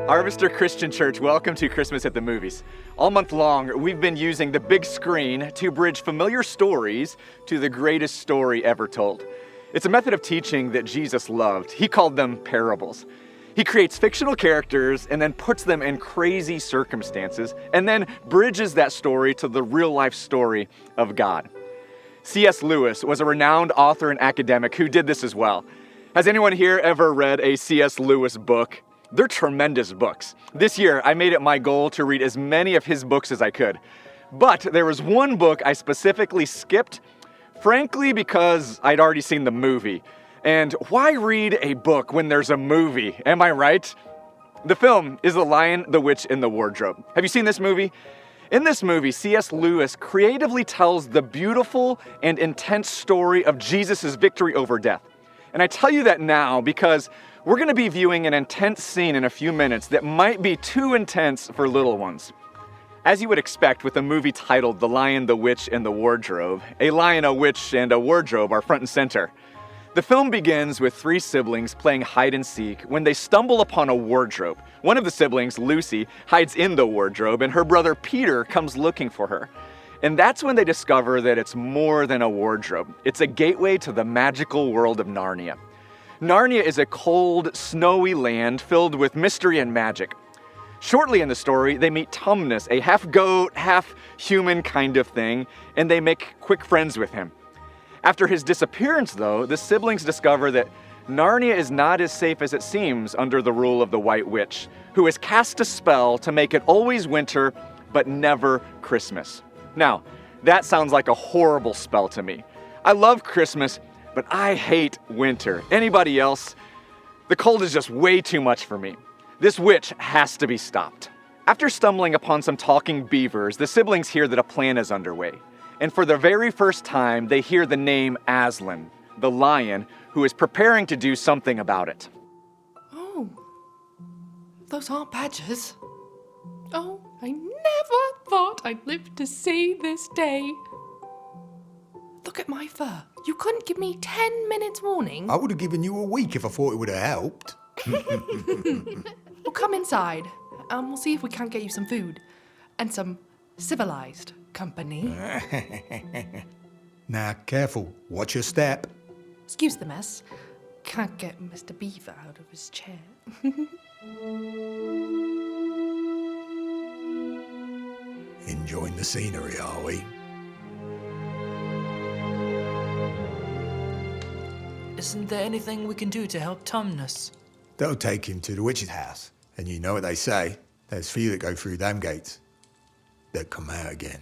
Harvester Christian Church, welcome to Christmas at the Movies. All month long, we've been using the big screen to bridge familiar stories to the greatest story ever told. It's a method of teaching that Jesus loved. He called them parables. He creates fictional characters and then puts them in crazy circumstances and then bridges that story to the real-life story of God. C.S. Lewis was a renowned author and academic who did this as well. Has anyone here ever read a C.S. Lewis book? They're tremendous books. This year, I made it my goal to read as many of his books as I could. But there was one book I specifically skipped, frankly because I'd already seen the movie. And why read a book when there's a movie? Am I right? The film is The Lion, the Witch, and the Wardrobe. Have you seen this movie? In this movie, C.S. Lewis creatively tells the beautiful and intense story of Jesus' victory over death. And I tell you that now because we're going to be viewing an intense scene in a few minutes that might be too intense for little ones. As you would expect with a movie titled The Lion, the Witch, and the Wardrobe, a lion, a witch, and a wardrobe are front and center. The film begins with three siblings playing hide and seek when they stumble upon a wardrobe. One of the siblings, Lucy, hides in the wardrobe and her brother Peter comes looking for her. And that's when they discover that it's more than a wardrobe. It's a gateway to the magical world of Narnia. Narnia is a cold, snowy land filled with mystery and magic. Shortly in the story, they meet Tumnus, a half-goat, half-human kind of thing, and they make quick friends with him. After his disappearance, though, the siblings discover that Narnia is not as safe as it seems under the rule of the White Witch, who has cast a spell to make it always winter, but never Christmas. Now, that sounds like a horrible spell to me. I love Christmas, but I hate winter. Anybody else? The cold is just way too much for me. This witch has to be stopped. After stumbling upon some talking beavers, the siblings hear that a plan is underway. And for the very first time, they hear the name Aslan, the lion, who is preparing to do something about it. Oh, those aren't badgers. Oh, I never thought I'd live to see this day. Look at my fur. You couldn't give me 10 minutes warning? I would have given you a week if I thought it would have helped. Well, come inside. We'll see if we can't get you some food. And some civilized company. Now, careful. Watch your step. Excuse the mess. Can't get Mr. Beaver out of his chair. Enjoying the scenery, are we? Isn't there anything we can do to help Tumnus? They'll take him to the witch's house. And you know what they say. There's few that go through them gates that come out again.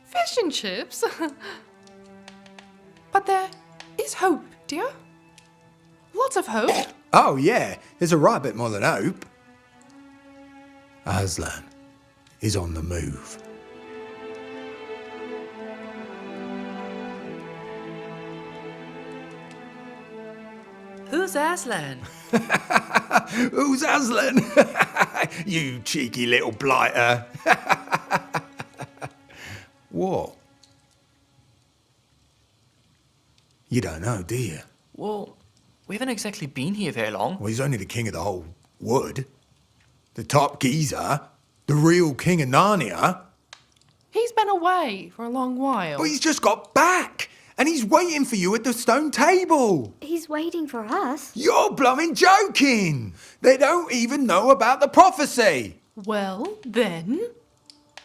Fish and chips? But there is hope, dear. Lots of hope. Oh, yeah. There's a right bit more than hope. Aslan is on the move. Who's Aslan? Who's Aslan? You cheeky little blighter. What? You don't know, do you? Well, we haven't exactly been here very long. Well, he's only the king of the whole wood. The top geezer. The real king of Narnia. He's been away for a long while. But he's just got back. And he's waiting for you at the stone table. He's waiting for us. You're blooming joking. They don't even know about the prophecy. Well, then...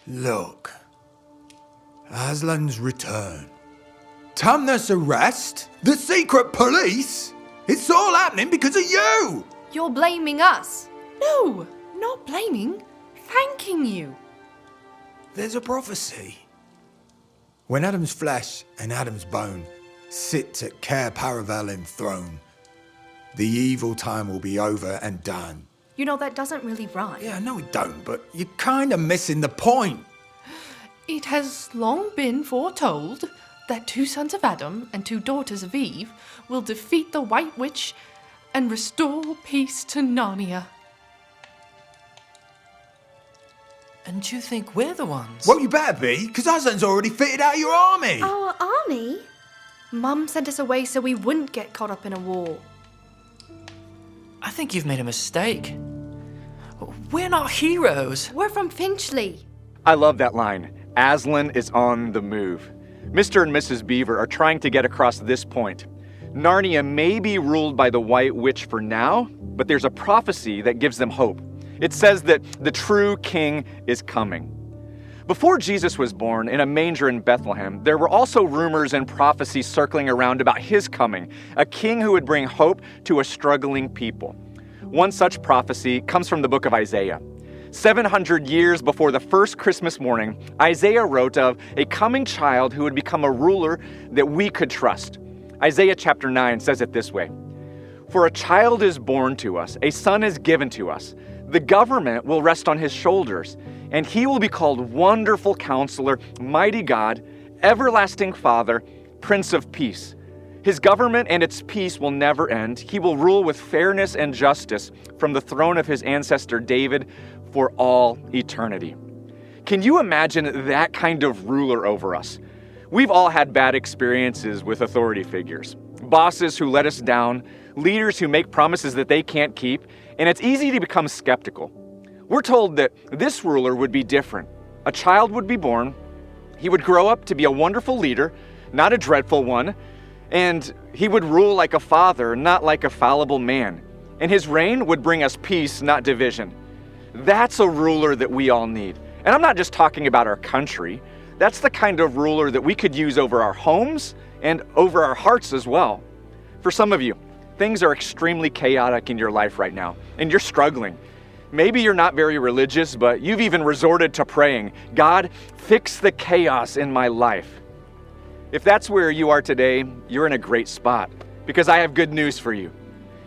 Look. Aslan's return. Tumnus' arrest. The secret police. It's all happening because of you. You're blaming us. No, not blaming. Thanking you. There's a prophecy. When Adam's flesh and Adam's bone sit at Cair Paravel's throne, the evil time will be over and done. You know, that doesn't really rhyme. Yeah, I know it don't, but you're kind of missing the point. It has long been foretold that 2 sons of Adam and 2 daughters of Eve will defeat the White Witch and restore peace to Narnia. And you think we're the ones? Well, you better be, because Aslan's already fitted out your army. Our army? Mum sent us away so we wouldn't get caught up in a war. I think you've made a mistake. We're not heroes. We're from Finchley. I love that line. Aslan is on the move. Mr. and Mrs. Beaver are trying to get across this point. Narnia may be ruled by the White Witch for now, but there's a prophecy that gives them hope. It says that the true king is coming. Before Jesus was born in a manger in Bethlehem, there were also rumors and prophecies circling around about his coming, a king who would bring hope to a struggling people. One such prophecy comes from the book of Isaiah. 700 years before the first Christmas morning, Isaiah wrote of a coming child who would become a ruler that we could trust. Isaiah chapter 9 says it this way: "For a child is born to us, a son is given to us. The government will rest on his shoulders, and he will be called Wonderful Counselor, Mighty God, Everlasting Father, Prince of Peace. His government and its peace will never end. He will rule with fairness and justice from the throne of his ancestor David for all eternity." Can you imagine that kind of ruler over us? We've all had bad experiences with authority figures. Bosses who let us down, leaders who make promises that they can't keep, and it's easy to become skeptical. We're told that this ruler would be different. A child would be born, he would grow up to be a wonderful leader, not a dreadful one, and he would rule like a father, not like a fallible man. And his reign would bring us peace, not division. That's a ruler that we all need. And I'm not just talking about our country. That's the kind of ruler that we could use over our homes and over our hearts as well. For some of you, things are extremely chaotic in your life right now, and you're struggling. Maybe you're not very religious, but you've even resorted to praying, "God, fix the chaos in my life." If that's where you are today, you're in a great spot, because I have good news for you.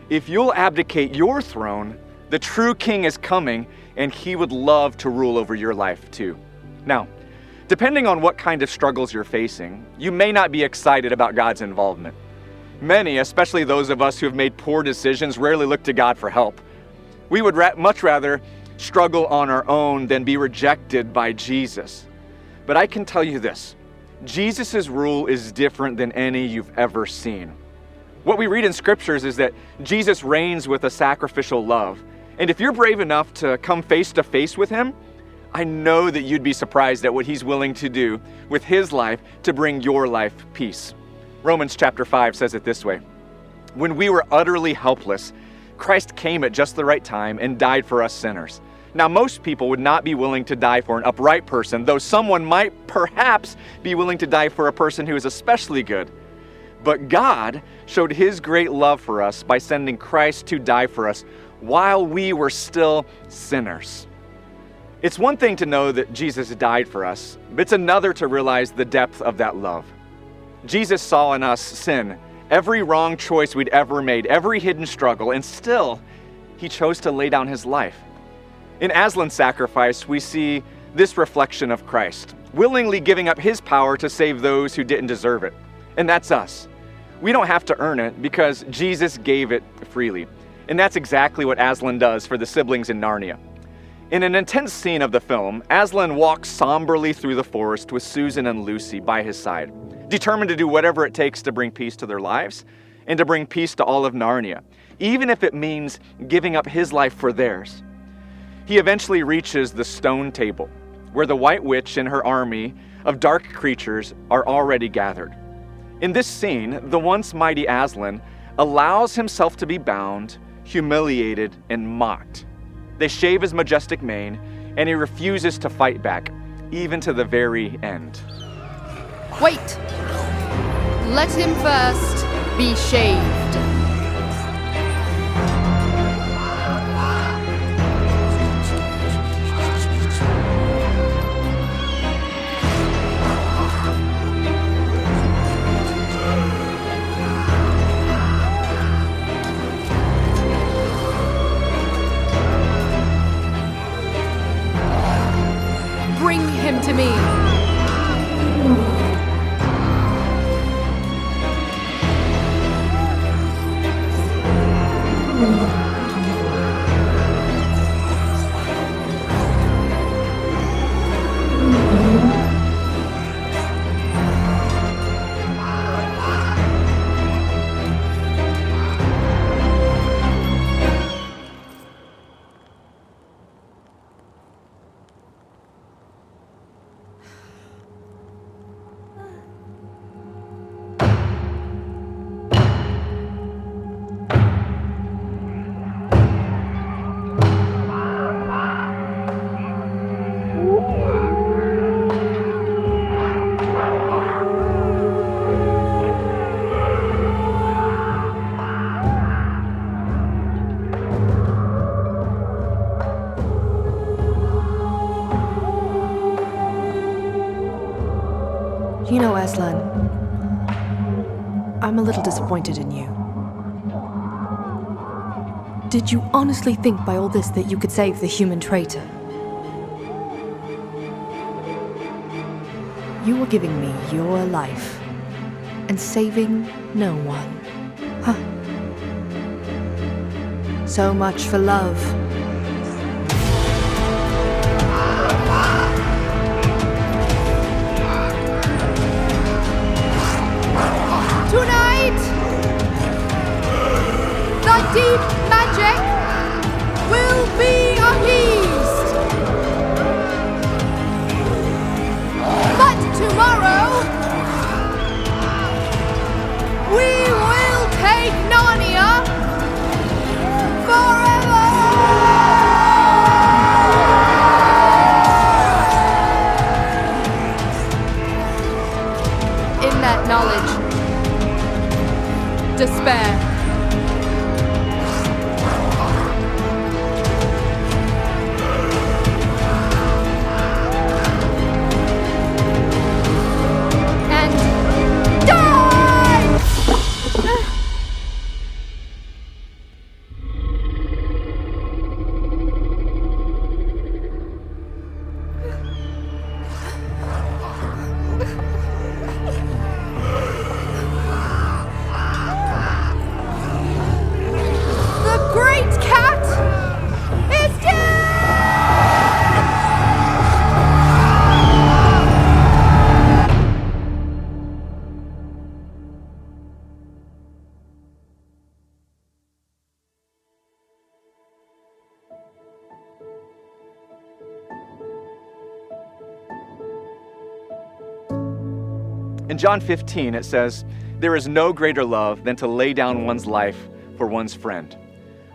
If you'll abdicate your throne, the true king is coming, and he would love to rule over your life too. Now, depending on what kind of struggles you're facing, you may not be excited about God's involvement. Many, especially those of us who have made poor decisions, rarely look to God for help. We would much rather struggle on our own than be rejected by Jesus. But I can tell you this, Jesus' rule is different than any you've ever seen. What we read in scriptures is that Jesus reigns with a sacrificial love. And if you're brave enough to come face to face with him, I know that you'd be surprised at what he's willing to do with his life to bring your life peace. Romans chapter 5 says it this way: "When we were utterly helpless, Christ came at just the right time and died for us sinners." Now, most people would not be willing to die for an upright person, though someone might perhaps be willing to die for a person who is especially good. But God showed his great love for us by sending Christ to die for us while we were still sinners. It's one thing to know that Jesus died for us, but it's another to realize the depth of that love. Jesus saw in us sin, every wrong choice we'd ever made, every hidden struggle, and still, he chose to lay down his life. In Aslan's sacrifice, we see this reflection of Christ, willingly giving up his power to save those who didn't deserve it. And that's us. We don't have to earn it because Jesus gave it freely. And that's exactly what Aslan does for the siblings in Narnia. In an intense scene of the film, Aslan walks somberly through the forest with Susan and Lucy by his side, determined to do whatever it takes to bring peace to their lives and to bring peace to all of Narnia, even if it means giving up his life for theirs. He eventually reaches the stone table, where the White Witch and her army of dark creatures are already gathered. In this scene, the once mighty Aslan allows himself to be bound, humiliated, and mocked. They shave his majestic mane, and he refuses to fight back, even to the very end. Wait! Let him first be shaved. Bring him to me. Aslan, I'm a little disappointed in you. Did you honestly think by all this that you could save the human traitor? You were giving me your life and saving no one. Huh. So much for love. Tonight, the deep magic will be appeased. But tomorrow, we will take Narnia forever. In that knowledge, despair. And die! The great cat is dead! In John 15, it says, "There is no greater love than to lay down one's life for one's friend."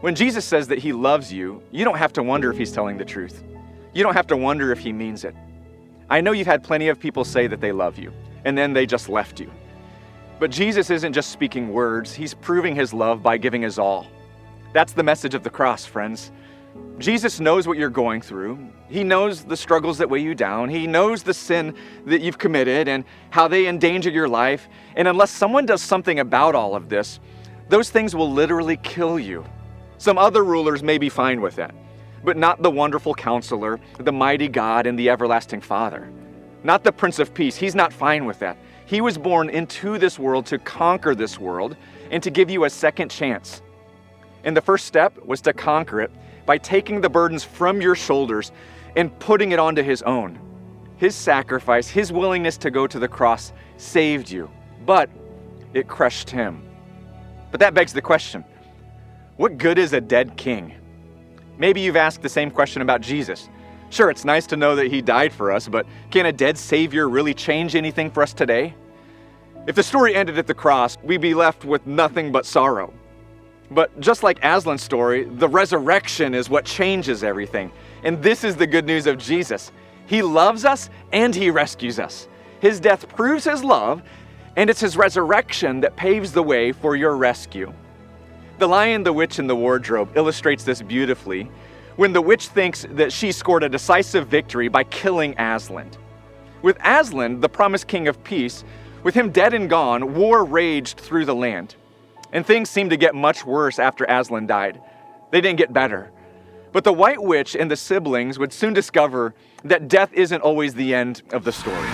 When Jesus says that he loves you, you don't have to wonder if he's telling the truth. You don't have to wonder if he means it. I know you've had plenty of people say that they love you, and then they just left you. But Jesus isn't just speaking words, he's proving his love by giving his all. That's the message of the cross, friends. Jesus knows what you're going through. He knows the struggles that weigh you down. He knows the sin that you've committed and how they endanger your life. And unless someone does something about all of this, those things will literally kill you. Some other rulers may be fine with that, but not the wonderful counselor, the mighty God, and the everlasting Father. Not the Prince of Peace. He's not fine with that. He was born into this world to conquer this world and to give you a second chance. And the first step was to conquer it by taking the burdens from your shoulders and putting it onto his own. His sacrifice, his willingness to go to the cross saved you, but it crushed him. But that begs the question, what good is a dead king? Maybe you've asked the same question about Jesus. Sure, it's nice to know that he died for us, but can a dead Savior really change anything for us today? If the story ended at the cross, we'd be left with nothing but sorrow. But just like Aslan's story, the resurrection is what changes everything. And this is the good news of Jesus. He loves us and he rescues us. His death proves his love, and it's his resurrection that paves the way for your rescue. The Lion, the Witch, and the Wardrobe illustrates this beautifully when the witch thinks that she scored a decisive victory by killing Aslan. With Aslan, the promised king of peace, with him dead and gone, war raged through the land. And things seemed to get much worse after Aslan died. They didn't get better. But the White Witch and the siblings would soon discover that death isn't always the end of the story.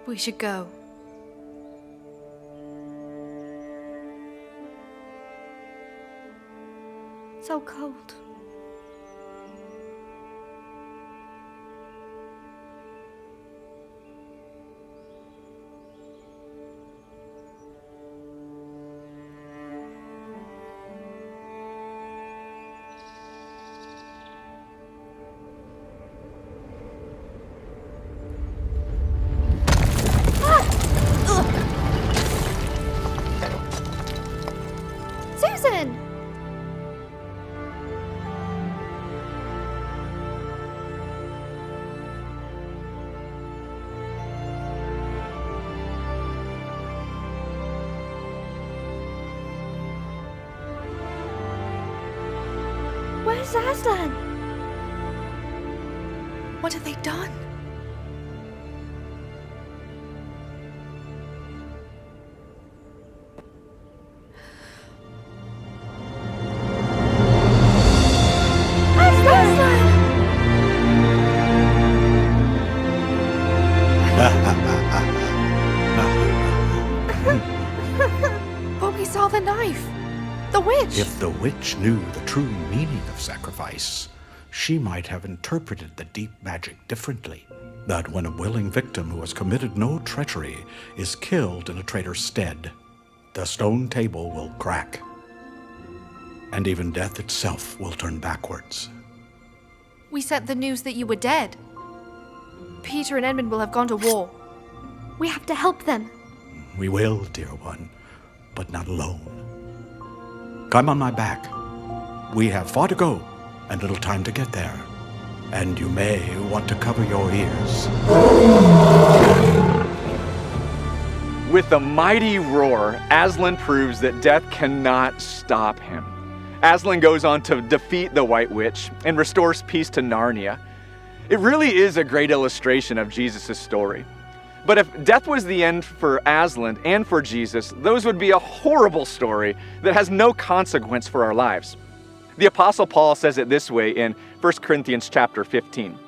We should go. So cold. Where's Aslan? What have they done? But we saw the knife. The witch. If the witch knew the true meaning of sacrifice, she might have interpreted the deep magic differently. That when a willing victim who has committed no treachery is killed in a traitor's stead, the stone table will crack, and even death itself will turn backwards. We sent the news that you were dead. Peter and Edmund will have gone to war. We have to help them. We will, dear one, but not alone. Come on my back. We have far to go and little time to get there, and you may want to cover your ears. With a mighty roar, Aslan proves that death cannot stop him. Aslan goes on to defeat the White Witch and restores peace to Narnia. It really is a great illustration of Jesus' story. But if death was the end for Aslan and for Jesus, those would be a horrible story that has no consequence for our lives. The Apostle Paul says it this way in 1 Corinthians chapter 15.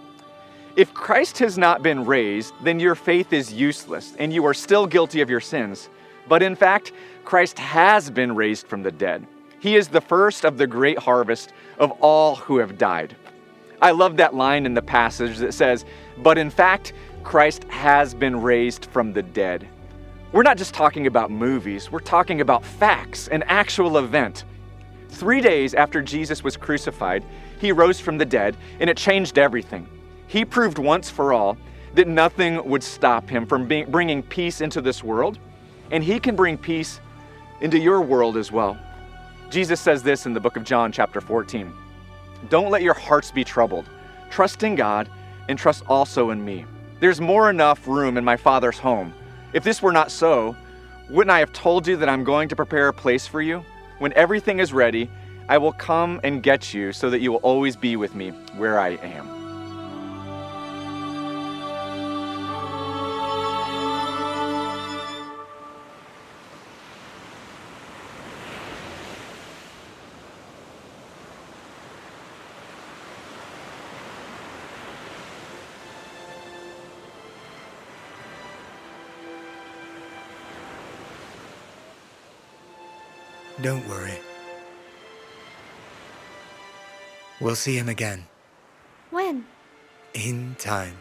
If Christ has not been raised, then your faith is useless, and you are still guilty of your sins. But in fact, Christ has been raised from the dead. He is the first of the great harvest of all who have died. I love that line in the passage that says, but in fact, Christ has been raised from the dead. We're not just talking about movies, we're talking about facts, an actual event. 3 days after Jesus was crucified, he rose from the dead, and it changed everything. He proved once for all that nothing would stop him from bringing peace into this world, and he can bring peace into your world as well. Jesus says this in the book of John, chapter 14. Don't let your hearts be troubled. Trust in God and trust also in me. There's more enough room in my Father's home. If this were not so, wouldn't I have told you that I'm going to prepare a place for you? When everything is ready, I will come and get you so that you will always be with me where I am. Don't worry. We'll see him again. When? In time.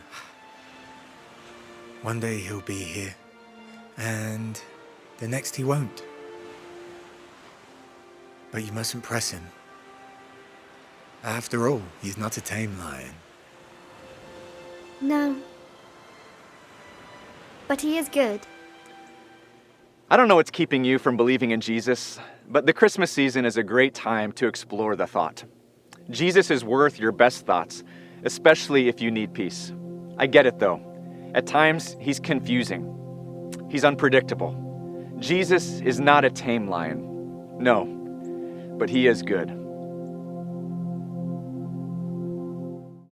One day he'll be here, and the next he won't. But you mustn't press him. After all, he's not a tame lion. No. But he is good. I don't know what's keeping you from believing in Jesus, but the Christmas season is a great time to explore the thought. Jesus is worth your best thoughts, especially if you need peace. I get it though. At times, he's confusing. He's unpredictable. Jesus is not a tame lion. No, but he is good.